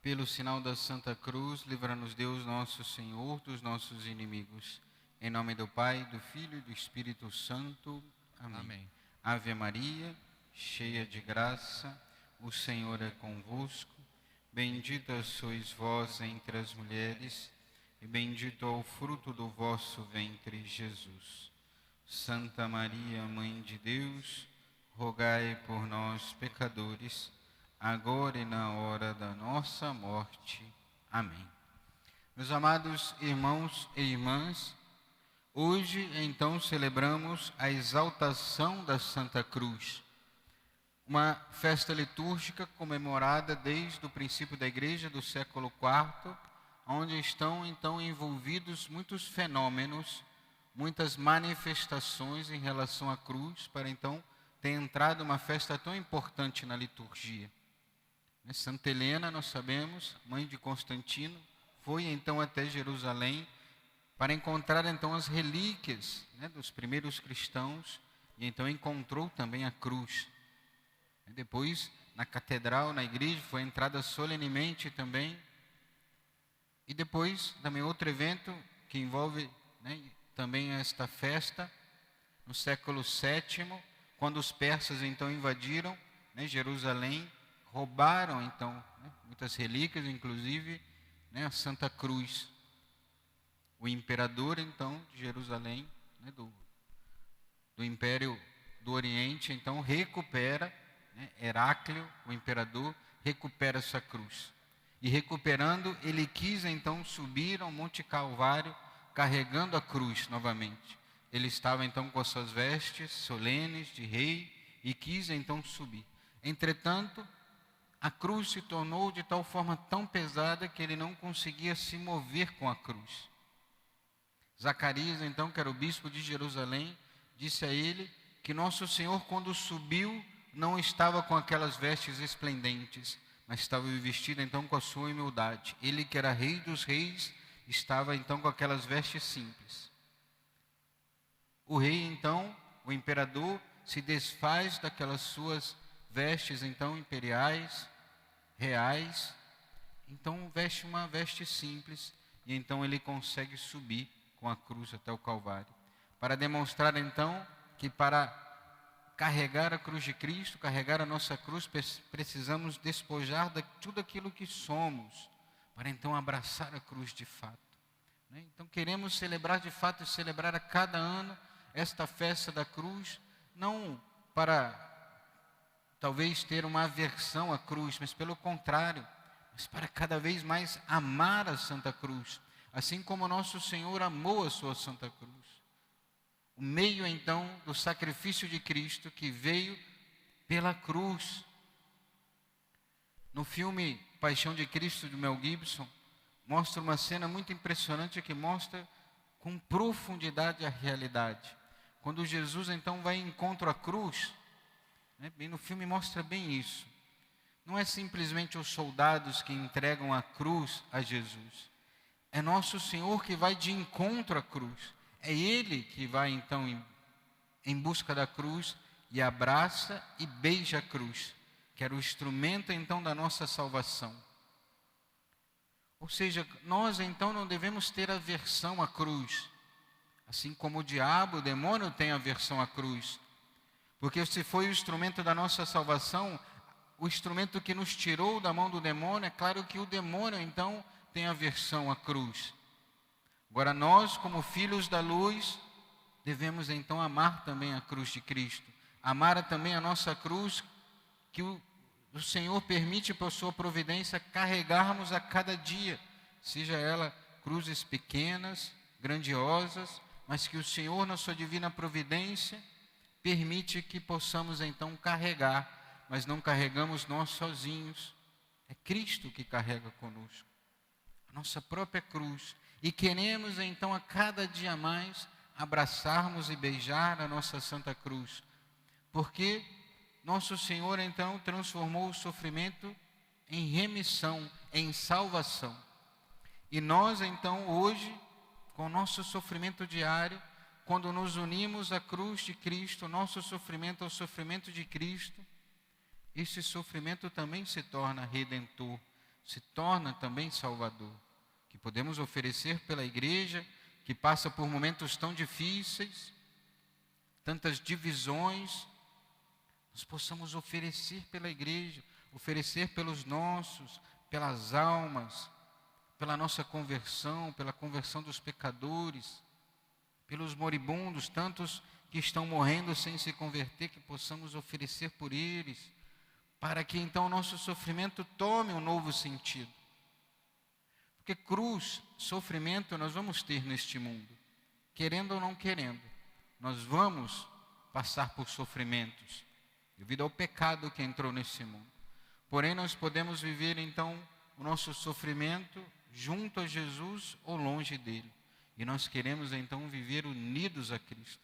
Pelo sinal da Santa Cruz, livra-nos Deus nosso Senhor dos nossos inimigos. Em nome do Pai, do Filho e do Espírito Santo. Amém. Amém. Ave Maria, cheia de graça, o Senhor é convosco. Bendita sois vós entre as mulheres, e bendito é o fruto do vosso ventre, Jesus. Santa Maria, Mãe de Deus, rogai por nós, pecadores, agora e na hora da nossa morte. Amém. Meus amados irmãos e irmãs, hoje então celebramos a exaltação da Santa Cruz, uma festa litúrgica comemorada desde o princípio da Igreja do século IV, onde estão então envolvidos muitos fenômenos, muitas manifestações em relação à cruz, para então ter entrado uma festa tão importante na liturgia. Santa Helena, nós sabemos, mãe de Constantino, foi então até Jerusalém para encontrar então as relíquias, dos primeiros cristãos, e então encontrou também a cruz. Depois, na catedral, na igreja, foi entrada solenemente também. E depois, também outro evento que envolve também esta festa, no século VII, quando os persas então invadiram Jerusalém, roubaram então muitas relíquias, inclusive a Santa Cruz. O imperador então de Jerusalém, do Império do Oriente, então recupera, Heráclio, o imperador, recupera essa cruz. E recuperando, ele quis então subir ao Monte Calvário, carregando a cruz novamente. Ele estava então com as suas vestes solenes de rei e quis então subir. Entretanto, a cruz se tornou de tal forma tão pesada que ele não conseguia se mover com a cruz. Zacarias, então, que era o bispo de Jerusalém, disse a ele que Nosso Senhor, quando subiu, não estava com aquelas vestes esplendentes, mas estava vestido então com a sua humildade. Ele, que era rei dos reis, estava então com aquelas vestes simples. O rei, então, o imperador, se desfaz daquelas suas vestes então imperiais, reais, então veste uma veste simples, e então ele consegue subir com a cruz até o Calvário, para demonstrar então que para carregar a cruz de Cristo, carregar a nossa cruz, precisamos despojar de tudo aquilo que somos, para então abraçar a cruz de fato. Então queremos celebrar de fato e celebrar a cada ano esta festa da cruz, não para talvez ter uma aversão à cruz, mas pelo contrário, mas para cada vez mais amar a Santa Cruz, assim como nosso Senhor amou a sua Santa Cruz. O meio então do sacrifício de Cristo que veio pela cruz. No filme Paixão de Cristo, de Mel Gibson, mostra uma cena muito impressionante que mostra com profundidade a realidade. Quando Jesus então vai em encontro à cruz, bem no filme mostra bem isso. Não é simplesmente os soldados que entregam a cruz a Jesus. É nosso Senhor que vai de encontro à cruz. É Ele que vai então em busca da cruz e abraça e beija a cruz, que era o instrumento então da nossa salvação. Ou seja, nós então não devemos ter aversão à cruz, assim como o diabo, o demônio tem aversão à cruz. Porque se foi o instrumento da nossa salvação, o instrumento que nos tirou da mão do demônio, é claro que o demônio então tem aversão à cruz. Agora nós, como filhos da luz, devemos então amar também a cruz de Cristo. Amar também a nossa cruz, que o Senhor permite por sua providência carregarmos a cada dia. Seja ela cruzes pequenas, grandiosas, mas que o Senhor, na sua divina providência, permite que possamos então carregar, mas não carregamos nós sozinhos. É Cristo que carrega conosco a nossa própria cruz. E queremos então a cada dia mais abraçarmos e beijar a nossa Santa Cruz. Porque nosso Senhor então transformou o sofrimento em remissão, em salvação. E nós então hoje, com o nosso sofrimento diário, quando nos unimos à cruz de Cristo, nosso sofrimento ao sofrimento de Cristo, esse sofrimento também se torna redentor, se torna também Salvador, que podemos oferecer pela igreja, que passa por momentos tão difíceis, tantas divisões, nós possamos oferecer pela igreja, oferecer pelos nossos, pelas almas, pela nossa conversão, pela conversão dos pecadores, pelos moribundos, tantos que estão morrendo sem se converter, que possamos oferecer por eles, para que então o nosso sofrimento tome um novo sentido. Porque cruz, sofrimento nós vamos ter neste mundo, querendo ou não querendo, nós vamos passar por sofrimentos, devido ao pecado que entrou nesse mundo. Porém, nós podemos viver então o nosso sofrimento junto a Jesus ou longe dele. E nós queremos então viver unidos a Cristo,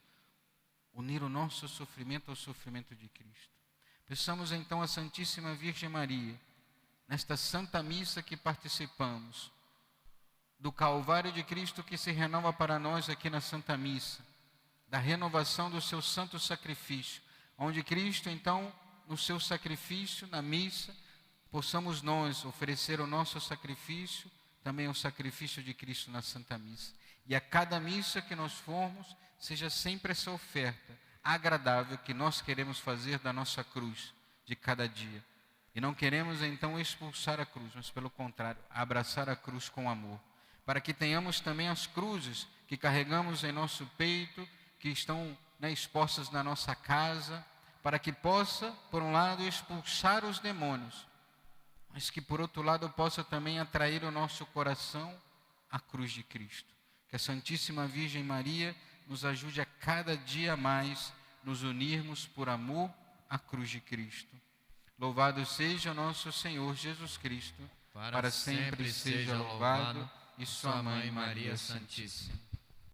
unir o nosso sofrimento ao sofrimento de Cristo. Peçamos então a Santíssima Virgem Maria, nesta Santa Missa que participamos, do Calvário de Cristo que se renova para nós aqui na Santa Missa, da renovação do seu santo sacrifício, onde Cristo então, no seu sacrifício, na missa, possamos nós oferecer o nosso sacrifício, também o sacrifício de Cristo na Santa Missa. E a cada missa que nós formos, seja sempre essa oferta agradável que nós queremos fazer da nossa cruz de cada dia. E não queremos então expulsar a cruz, mas pelo contrário, abraçar a cruz com amor. Para que tenhamos também as cruzes que carregamos em nosso peito, que estão expostas na nossa casa, para que possa, por um lado, expulsar os demônios, mas que por outro lado possa também atrair o nosso coração à cruz de Cristo. Que a Santíssima Virgem Maria nos ajude a cada dia mais nos unirmos por amor à cruz de Cristo. Louvado seja o nosso Senhor Jesus Cristo, para sempre seja louvado, e sua Mãe Maria Santíssima.